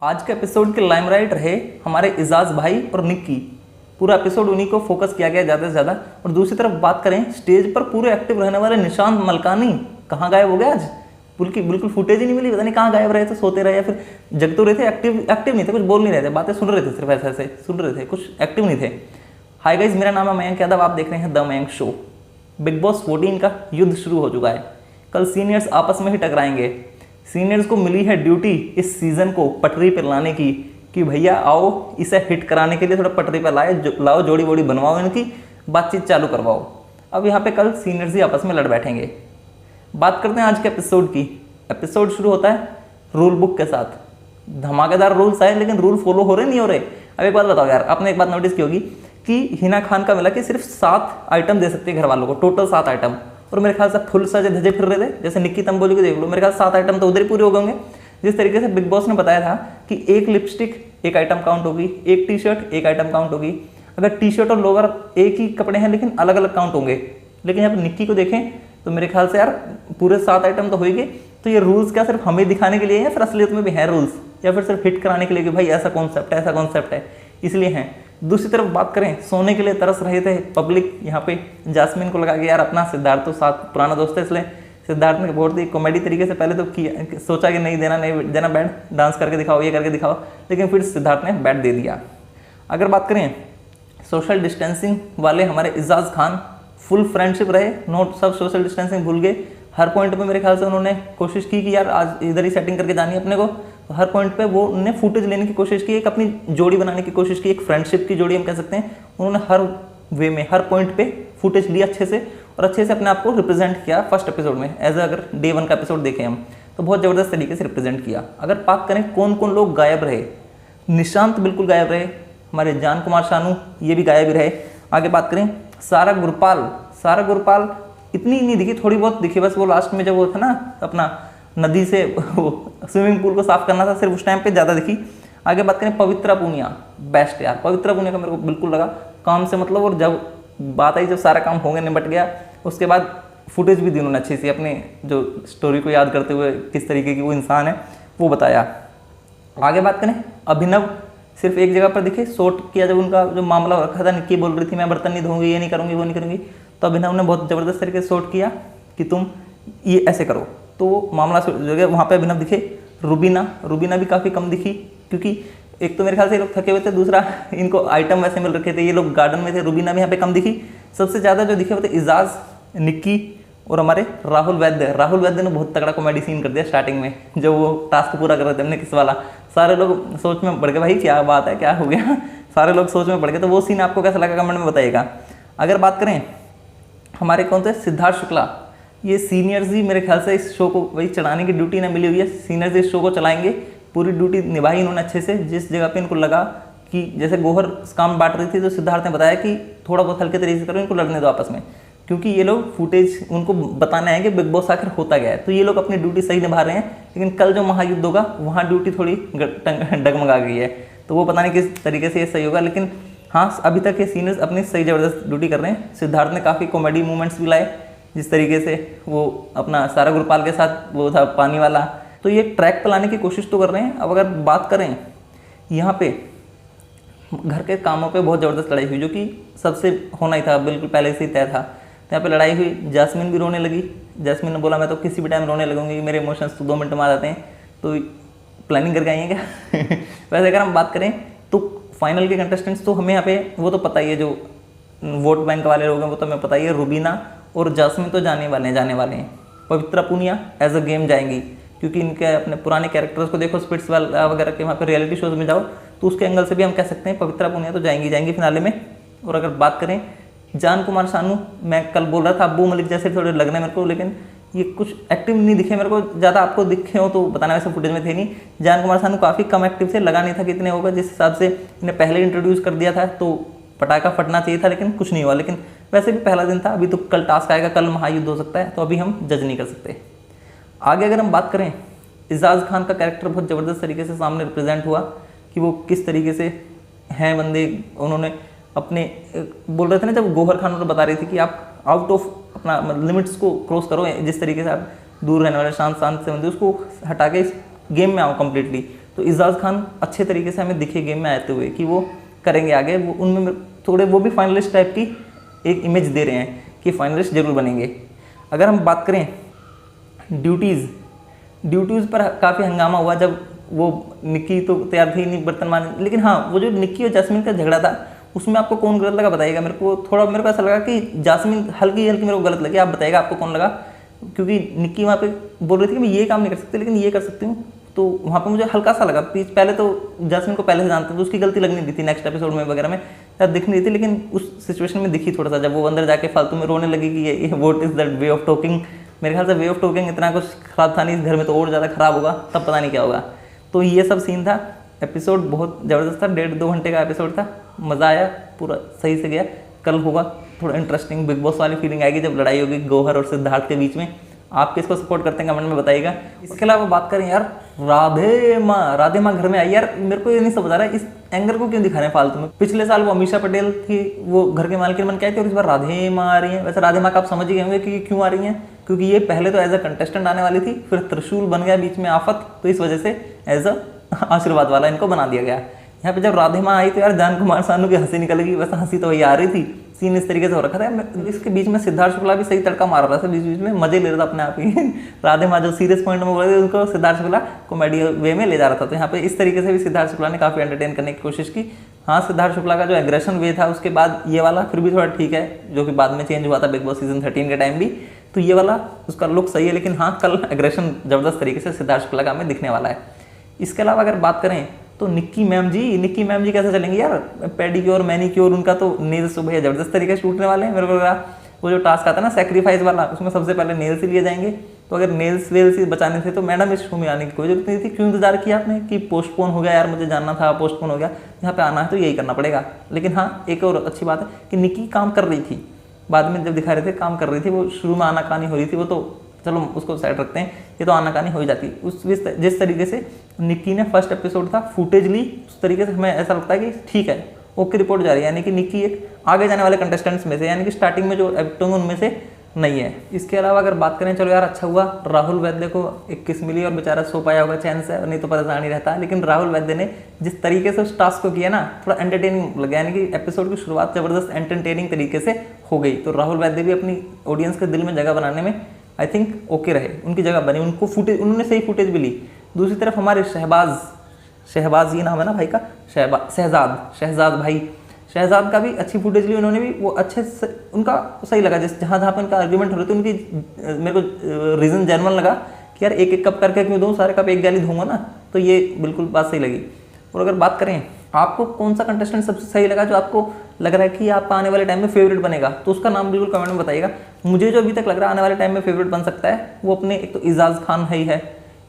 आज का एपिसोड के लाइमलाइट रहे हमारे इजाज भाई और निक्की। पूरा एपिसोड उन्हीं को फोकस किया गया ज़्यादा से ज़्यादा। और दूसरी तरफ बात करें, स्टेज पर पूरे एक्टिव रहने वाले निशांत मलकानी कहाँ गायब हो गया आज? बिल्कुल फुटेज ही नहीं मिली, पता नहीं कहाँ गायब रहे थे, सोते रहे या फिर जग तो रहे थे, एक्टिव नहीं थे, कुछ बोल नहीं रहे थे, बातें सुन रहे थे, सिर्फ ऐसे ऐसे सुन रहे थे, कुछ एक्टिव नहीं थे। हाय गाइस, मेरा नाम है मयंक यादव, आप देख रहे हैं the Mayank show. Big boss 14 का युद्ध शुरू हो चुका है। कल सीनियर्स आपस में ही टकराएंगे। सीनियर्स को मिली है ड्यूटी इस सीज़न को पटरी पर लाने की कि भैया आओ इसे हिट कराने के लिए थोड़ा पटरी पर लाओ, जोड़ी वोड़ी बनवाओ, इनकी बातचीत चालू करवाओ। अब यहाँ पे कल सीनियर्स ही आपस में लड़ बैठेंगे। बात करते हैं आज के एपिसोड की। एपिसोड शुरू होता है रूल बुक के साथ। धमाकेदार रूल्स आए, लेकिन रूल फॉलो हो रहे नहीं हो रहे। अब एक बात बताओ यार, आपने एक बात नोटिस की होगी कि हिना खान का मिला कि सिर्फ 7 आइटम दे सकते हैं घर वालों को, टोटल 7 आइटम। और मेरे ख्याल से फुल सजे धजे फिर रहे थे, जैसे निक्की तंबोली को देख लो, मेरे ख्याल 7 आइटम तो उधर ही पूरे हो गए होंगे। जिस तरीके से बिग बॉस ने बताया था कि एक लिपस्टिक एक आइटम काउंट होगी, एक टी शर्ट एक आइटम काउंट होगी। अगर टी शर्ट और लोअर एक ही कपड़े हैं लेकिन अलग अलग काउंट होंगे। लेकिन यहाँ पर निक्की को देखें तो मेरे ख्याल से यार पूरे 7 आइटम तो होंगे। तो ये रूल्स क्या सिर्फ हमें दिखाने के लिए या फिर असलियत में भी है रूल्स, या फिर सिर्फ हिट कराने के लिए कि भाई ऐसा कॉन्सेप्ट है इसलिए हैं? दूसरी तरफ बात करें, सोने के लिए तरस रहे थे पब्लिक। यहाँ पे जास्मिन को लगा कि यार अपना सिद्धार्थ तो साथ पुराना दोस्त है, इसलिए सिद्धार्थ ने बहुत ही कॉमेडी तरीके से पहले तो किया, सोचा कि नहीं देना बैड, डांस करके दिखाओ, ये करके दिखाओ, लेकिन फिर सिद्धार्थ ने बैड दे दिया। अगर बात करें सोशल डिस्टेंसिंग वाले हमारे इजाज खान, फुल फ्रेंडशिप रहे, नोट सब सोशल डिस्टेंसिंग भूल गए। हर पॉइंट पे मेरे ख्याल से उन्होंने कोशिश की कि यार आज इधर ही सेटिंग करके जानी है अपने को। तो हर पॉइंट पे वो उन्होंने फुटेज लेने की कोशिश की, एक अपनी जोड़ी बनाने की कोशिश की, एक फ्रेंडशिप की जोड़ी हम कह सकते हैं। उन्होंने हर वे में हर पॉइंट पे फुटेज लिया अच्छे से, और अच्छे से अपने आप को रिप्रेजेंट किया फर्स्ट एपिसोड में। एज अगर डे 1 का एपिसोड देखें हम तो बहुत ज़बरदस्त तरीके से रिप्रेजेंट किया। अगर बात करें कौन कौन लोग गायब रहे, निशांत बिल्कुल गायब रहे, हमारे जान कुमार शानू ये भी गायब ही रहे। आगे बात करें सारा गुरपाल इतनी नहीं दिखी, थोड़ी बहुत दिखी बस, वो लास्ट में जब वो था ना अपना नदी से वो स्विमिंग पूल को साफ करना था, सिर्फ उस टाइम पे ज़्यादा दिखी। आगे बात करें पवित्रा पूनिया, बेस्ट यार, पवित्रा पूनिया का मेरे को बिल्कुल लगा काम से मतलब। और जब बात आई, जब सारा काम हो गया, निपट गया, उसके बाद फुटेज भी दी उन्होंने अच्छी सी, अपने जो स्टोरी को याद करते हुए किस तरीके की वो इंसान है वो बताया। आगे बात करें अभिनव, सिर्फ एक जगह पर दिखे, शॉर्ट किया जब उनका जो मामला हो रखा था, निक्की बोल रही थी मैं बर्तन नहीं धोऊंगी, ये नहीं करूँगी, वो नहीं करूँगी, तो अभिनव ने बहुत ज़बरदस्त तरीके से शॉर्ट किया कि तुम ये ऐसे करो, तो वो मामला जगह वहाँ पे अभिनव दिखे। रूबीना भी काफ़ी कम दिखी, क्योंकि एक तो मेरे ख्याल से ये लोग थके हुए थे, दूसरा इनको आइटम वैसे मिल रखे थे, ये लोग गार्डन में थे। रूबीना भी यहाँ पे कम दिखी। सबसे ज़्यादा जो दिखे वो थे इजाज, निक्की और हमारे राहुल वैद्य ने बहुत तगड़ा कॉमेडी सीन कर दिया स्टार्टिंग में, जब वो टास्क पूरा कर रहे थे हमने किस वाला। सारे लोग सोच में पड़ गए, भाई क्या बात है, क्या हो गया, सारे लोग सोच में पड़ गए। तो वो सीन आपको कैसा लगा कमेंट में बताइएगा। अगर बात करें हमारे कौन थे सिद्धार्थ शुक्ला, ये सीनियर्स ही मेरे ख्याल से इस शो को वही चलाने की ड्यूटी ने मिली हुई है। सीनियर्स इस शो को चलाएंगे, पूरी ड्यूटी निभाई इन्होंने अच्छे से। जिस जगह पे इनको लगा कि जैसे गोहर काम बांट रही थी, तो सिद्धार्थ ने बताया कि थोड़ा बहुत हल्के तरीके से करो, इनको लड़ने दो आपस में, क्योंकि ये लोग फुटेज उनको बताना है कि बिग बॉस आखिर होता गया है। तो ये लोग अपनी ड्यूटी सही निभा रहे हैं, लेकिन कल जो महायुद्ध होगा वहाँ ड्यूटी थोड़ी डगमगा गई है, तो वो पता नहीं किस तरीके से ये सही होगा। लेकिन हाँ, अभी तक ये सीनियर्स अपनी सही ज़बरदस्त ड्यूटी कर रहे हैं। सिद्धार्थ ने काफ़ी कॉमेडी मूवमेंट्स भी लाए, जिस तरीके से वो अपना सारा गुरपाल के साथ वो था पानी वाला, तो ये ट्रैक पर लाने की कोशिश तो कर रहे हैं। अब अगर बात करें यहाँ पे घर के कामों पे बहुत ज़बरदस्त लड़ाई हुई, जो कि सबसे होना ही था, बिल्कुल पहले से ही तय था। तो यहाँ पे लड़ाई हुई, जास्मिन भी रोने लगी। जास्मिन ने बोला मैं तो किसी भी टाइम रोने लगूंगी, मेरे इमोशंस तो 2 मिनट में आ जाते हैं। तो प्लानिंग करके आई है क्या? वैसे अगर हम बात करें तो फाइनल के कंटेस्टेंट्स तो हमें यहाँ पे वो तो पता ही है, जो वोट बैंक वाले लोग हैं वो तो हमें पता ही है। रूबीना और जास्मिन तो जाने वाले हैं। पवित्रा पूनिया एज अ गेम जाएंगी, क्योंकि इनके अपने पुराने कैरेक्टर्स को देखो, स्पिट्स वाला वगैरह के वहाँ पे रियलिटी शोज में जाओ तो उसके एंगल से भी हम कह सकते हैं पवित्रा पूनिया तो जाएंगी फिनाले में। और अगर बात करें जान कुमार शानू, मैं कल बोल रहा था अब्बू मलिक जैसे थोड़े लग रहे मेरे को, लेकिन ये कुछ एक्टिव नहीं दिखे मेरे को ज़्यादा। आपको दिखे हो तो बताना, वैसे फुटेज में थे नहीं। जान कुमार शानू काफ़ी कम एक्टिव थे, लगा नहीं था कितने होगा, जिस हिसाब से इन्हें पहले इंट्रोड्यूस कर दिया था तो पटाखा फटना चाहिए था, लेकिन कुछ नहीं हुआ। लेकिन वैसे भी पहला दिन था, अभी तो कल टास्क आएगा, कल महायुद्ध हो सकता है, तो अभी हम जज नहीं कर सकते। आगे अगर हम बात करें, इजाज खान का कैरेक्टर बहुत ज़बरदस्त तरीके से सामने रिप्रेजेंट हुआ कि वो किस तरीके से हैं बंदे। उन्होंने अपने बोल रहे थे ना, जब गोहर खान उन्होंने बता रही थी कि आप आउट ऑफ अपना लिमिट्स को क्रॉस करो, जिस तरीके से आप दूर रहने वाले शांत से बंदे उसको हटा के इस गेम में आओ कम्प्लीटली। तो इजाज़ खान अच्छे तरीके से हमें दिखे गेम में आते हुए कि वो करेंगे आगे, वो उनमें थोड़े वो भी फाइनलिस्ट टाइप की एक इमेज दे रहे हैं कि फाइनलिस्ट जरूर बनेंगे। अगर हम बात करें ड्यूटीज़ पर काफ़ी हंगामा हुआ जब वो निक्की तो तैयार थी नहीं बर्तन मारने, लेकिन हाँ वो जो निक्की और जास्मिन का झगड़ा था उसमें आपको कौन गलत लगा बताइएगा। मेरे को ऐसा लगा कि जास्मिन हल्की मेरे को गलत लगी, आप बताइएगा आपको कौन लगा, क्योंकि निक्की वहाँ पे बोल रही थी कि मैं ये काम नहीं कर सकती लेकिन ये कर सकती हूँ, तो वहाँ पे मुझे हल्का सा लगा। पहले तो जास्मिन को पहले से जानते तो उसकी गलती लगनी थी, नेक्स्ट एपिसोड में वगैरह में शायद दिख नहीं थी, लेकिन उस सिचुएशन में दिखी थोड़ा सा जब वो अंदर जाके फालतू में रोने लगी कि ये what is that way of talking. मेरे ख्याल से वे ऑफ टॉकिंग इतना कुछ खराब था नहीं, इस घर में तो और ज़्यादा खराब होगा, तब पता नहीं क्या होगा। तो ये सब सीन था। एपिसोड बहुत ज़बरदस्त था, 1.5-2 घंटे का एपिसोड था, मज़ा आया, पूरा सही से गया। कल होगा थोड़ा इंटरेस्टिंग बिग बॉस वाली फीलिंग आएगी जब लड़ाई होगी गौहर और सिद्धार्थ के बीच में। आप किसको सपोर्ट करते हैं कमेंट में बताइएगा। इसके अलावा बात करें यार, राधे माँ घर में आई यार, मेरे को ये नहीं समझ आ रहा है इस एंगर को क्यों दिखा रहे हैं फालतू में। पिछले साल वो अमीषा पटेल थी, वो घर के मालकिन बन के आई थी, और इस बार राधे माँ आ रही है। वैसे राधे माँ का आप समझ ही गए होंगे कि क्यों आ रही हैं, क्योंकि ये पहले तो एज अ कंटेस्टेंट आने वाली थी, फिर त्रिशूल बन गया बीच में आफत, तो इस वजह से एज अ आशीर्वाद वाला इनको बना दिया गया। यहाँ पे जब राधे माँ आई तो यार जान कुमार सानू की हंसी निकल गई, वैसे हंसी तो वही आ रही थी, सीन इस तरीके से हो रखा था। इसके बीच में सिद्धार्थ शुक्ला भी सही तड़का मार रहा था, बीच बीच में मजे ले रहा था अपने आप ही। राधे माँ जो सीरियस पॉइंट में बोल रहे थे उनको सिद्धार्थ शुक्ला कॉमेडी वे में ले जा रहा था, तो यहाँ पे इस तरीके से भी सिद्धार्थ शुक्ला ने काफ़ी एंटरटेन करने की कोशिश की। हाँ, सिद्धार्थ शुक्ला का जो एग्रेशन वे था उसके बाद ये वाला फिर भी थोड़ा ठीक है, जो कि बाद में चेंज हुआ था बिग बॉस सीजन 13 के टाइम भी, तो ये वाला उसका लुक सही है, लेकिन हाँ कल एग्रेशन जबरदस्त तरीके से सिद्धार्थ शुक्ला का हमें दिखने वाला है। इसके अलावा अगर बात करें तो निक्की मैम जी कैसे चलेंगी यार, पेडिक्योर मैनिक्योर उनका तो नेल्स तो भैया जबरदस्त तरीके से टूटने वाले हैं। मेरे को लगा वो जो टास्क आता है ना सैक्रिफाइस वाला, उसमें सबसे पहले नेल्स ही लिए जाएंगे, तो अगर नेल्स वेल्स ही बचाने थे तो मैडम इस शो में आने की कोई जरूरत नहीं थी। क्यों इंतजार किया आपने कि पोस्टपोन हो गया यार, मुझे जानना था पोस्टपोन हो गया, यहाँ पे आना है तो यही करना पड़ेगा। लेकिन हाँ एक और अच्छी बात है कि निक्की काम कर रही थी, बाद में जब दिखा रहे थे काम कर रही थी, वो शुरू में आनाकानी हो रही थी, वो तो चलो उसको साइड रखते हैं, ये तो आनाकानी हो ही जाती। उस जिस तरीके से निक्की ने फर्स्ट एपिसोड था फुटेज ली, उस तरीके से हमें ऐसा लगता है कि ठीक है ओके रिपोर्ट जा रही है, यानी कि निक्की एक आगे जाने वाले कंटेस्टेंट्स में से, यानी कि स्टार्टिंग में जो एक्टिंग उनमें से नहीं है। इसके अलावा अगर बात करें, चलो यार अच्छा हुआ राहुल वैद्य को एक किस मिली और बेचारा सो पाया होगा चैन से, नहीं तो परेशान ही रहता। लेकिन राहुल वैद्य ने जिस तरीके से उस टास्क को किया ना, थोड़ा एंटरटेनिंग लगा, यानी कि एपिसोड की शुरुआत जबरदस्त एंटरटेनिंग तरीके से हो गई। तो राहुल वैद्य भी अपनी ऑडियंस के दिल में जगह बनाने में आई थिंक ओके रहे, उनकी जगह बनी, उनको फुटेज उन्होंने सही फुटेज भी ली। दूसरी तरफ हमारे शहबाज ये नाम है ना भाई का, शहजाद भाई, शहजाद का भी अच्छी फुटेज ली उन्होंने भी, वो अच्छे से उनका सही लगा। जिस जहाँ पे उनका आर्ग्यूमेंट हो रहे थे उनकी मेरे को रीज़न जेन्युइन लगा कि यार एक कप करके क्यों दूँ, सारे कप एक गैली दूंगा ना, तो ये बिल्कुल बात सही लगी। और अगर बात करें आपको कौन सा कंटेस्टेंट सबसे सही लगा, जो आपको लग रहा है कि आपका आने वाले टाइम में फेवरेट बनेगा, तो उसका नाम बिल्कुल कमेंट में बताइएगा। मुझे जो अभी तक लग रहा है आने वाले टाइम में फेवरेट बन सकता है वो अपने एक तो इजाज़ खान है,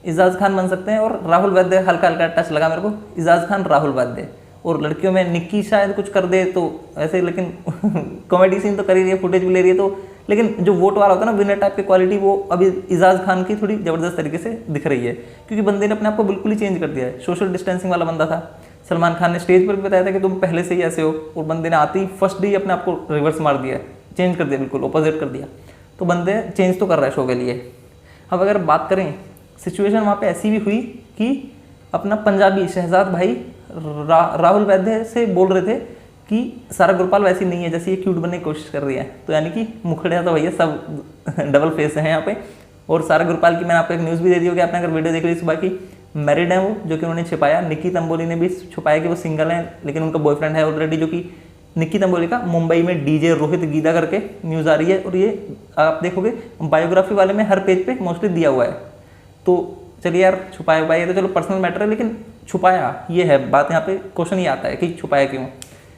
इजाज़ खान बन सकते हैं, और राहुल वैद्य हल्का टच लगा मेरे को, इजाज़ खान राहुल वैद्य। और लड़कियों में निक्की शायद कुछ कर दे तो ऐसे, लेकिन कॉमेडी सीन तो कर ही रही है, फुटेज भी ले रही है, तो लेकिन जो वोट वाला होता है ना विनर टाइप की क्वालिटी, वो अभी इजाज़ खान की थोड़ी ज़बरदस्त तरीके से दिख रही है, क्योंकि बंदे ने अपने आप को बिल्कुल ही चेंज कर दिया है। सोशल डिस्टेंसिंग वाला बंदा था, सलमान खान ने स्टेज पर भी बताया था कि तुम पहले से ही ऐसे हो, और बंदे ने आते ही फर्स्ट डे ही अपने आप को रिवर्स मार दिया, चेंज कर दिया, बिल्कुल ऑपोजिट कर दिया। तो बंदे चेंज तो कर रहा है शो के लिए। अब अगर बात करें, सिचुएशन वहाँ पे ऐसी भी हुई कि अपना पंजाबी शहजाद भाई राहुल वैद्य से बोल रहे थे कि सारा गुरपाल वैसी नहीं है जैसे ये क्यूट बनने की कोशिश कर रही है, तो यानी कि मुखड़िया तो भैया सब डबल फेस हैं यहाँ पे। और सारा गुरपाल की मैंने आपको एक न्यूज़ भी दे दी होगी, आपने अगर वीडियो देख ली सुबह की, मैरिड है वो, जो कि उन्होंने छिपाया। निक्की तंबोली ने भी छुपाया कि वो सिंगल है, लेकिन उनका बॉयफ्रेंड है ऑलरेडी, जो कि निक्की तंबोली का मुंबई में डीजे रोहित गीदा करके न्यूज़ आ रही है। और ये आप देखोगे बायोग्राफी वाले में हर पेज पे मोस्टली दिया हुआ है। तो चलिए यार छुपाया हुआ है, ये तो चलो पर्सनल मैटर है, लेकिन छुपाया ये है बात, यहाँ पे क्वेश्चन ये आता है कि छुपाया क्यों।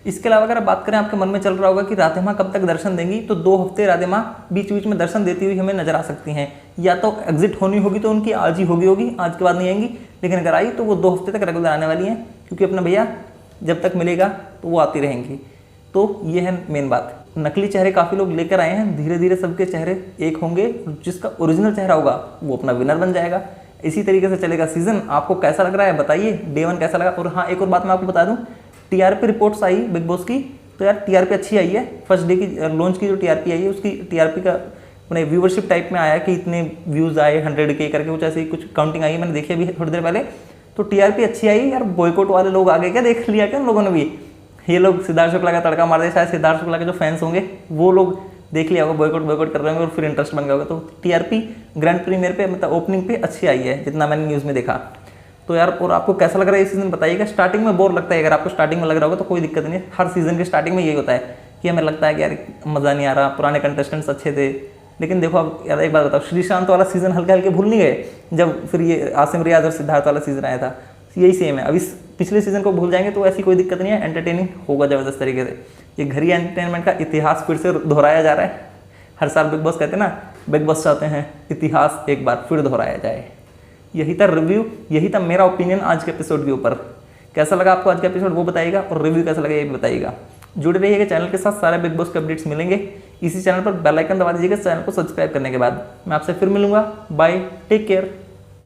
इसके अलावा अगर बात करें, आपके मन में चल रहा होगा कि राधे माँ कब तक दर्शन देंगी, तो 2 हफ्ते राधे माँ बीच बीच में दर्शन देती हुई हमें नजर आ सकती हैं। या तो एग्जिट होनी होगी तो उनकी आज ही होगी, आज के बाद नहीं आएंगी, लेकिन अगर आई तो वो 2 हफ्ते तक रेगुलर आने वाली हैं, क्योंकि अपना भैया जब तक मिलेगा तो वो आती रहेंगी। तो ये है मेन बात। नकली चेहरे काफ़ी लोग लेकर आए हैं, धीरे धीरे सबके चेहरे एक होंगे, जिसका ओरिजिनल चेहरा होगा वो अपना विनर बन जाएगा। इसी तरीके से चलेगा सीजन। आपको कैसा लग रहा है बताइए, डे 1 कैसा लगा। और हाँ एक और बात मैं आपको बता दूं, टीआरपी रिपोर्ट्स आई बिग बॉस की, तो यार टीआरपी अच्छी आई है। फर्स्ट डे की लॉन्च की जो टीआरपी आई है, उसकी टीआरपी का अपने व्यूअरशिप टाइप में आया कि इतने व्यूज़ आए 100K करके, कुछ ऐसी कुछ काउंटिंग आई है, मैंने देखी अभी थोड़ी देर पहले। तो टीआरपी अच्छी आई यार। बॉयकॉट वाले लोग आ गए क्या, देख लिया क्या उन लोगों ने भी? ये लोग सिद्धार्थ शुक्ला का तड़का मार दे, शायद सिद्धार्थ शुक्ला के जो फैंस होंगे वो लोग देख लिया होगा, बॉयकॉट कर रहे होंगे और फिर इंटरेस्ट बन गया होगा। तो टीआरपी ग्रैंड प्रीमियर पे मतलब ओपनिंग पे अच्छी आई है जितना मैंने न्यूज़ में देखा। तो यार और आपको कैसा लग रहा है ये सीज़न बताइएगा। स्टार्टिंग में बोर लगता है, अगर आपको स्टार्टिंग में लग रहा होगा तो कोई दिक्कत नहीं है। हर सीज़न के स्टार्टिंग में यही होता है कि हमें लगता है कि यार मज़ा नहीं आ रहा, पुराने कंटेस्टेंट्स अच्छे थे। लेकिन देखो अब यार एक बात बताओ, श्रीशांत वाला सीज़न हल्के हल्के भूल नहीं गए जब फिर ये आसिम रियाज और सिद्धार्थ वाला सीज़न आया था, यही सेम है। अब इस पिछले सीज़न को भूल जाएंगे तो ऐसी कोई दिक्कत नहीं है, एंटरटेनिंग होगा ज़बरदस्त तरीके से। ये घरी एंटरटेनमेंट का इतिहास फिर से दोहराया जा रहा है। हर साल बिग बॉस कहते हैं ना, बिग बॉस चाहते हैं इतिहास एक बार फिर दोहराया जाए। यही था रिव्यू, यही था मेरा ओपिनियन आज के एपिसोड के ऊपर। कैसा लगा आपको आज का एपिसोड वो बताइएगा, और रिव्यू कैसा लगा ये भी बताइएगा। जुड़े रहिएगा चैनल के साथ, सारे बिग बॉस के अपडेट्स मिलेंगे इसी चैनल पर। बेल आइकन दबा दीजिएगा चैनल को सब्सक्राइब करने के बाद। मैं आपसे फिर मिलूंगा, बाय, टेक केयर।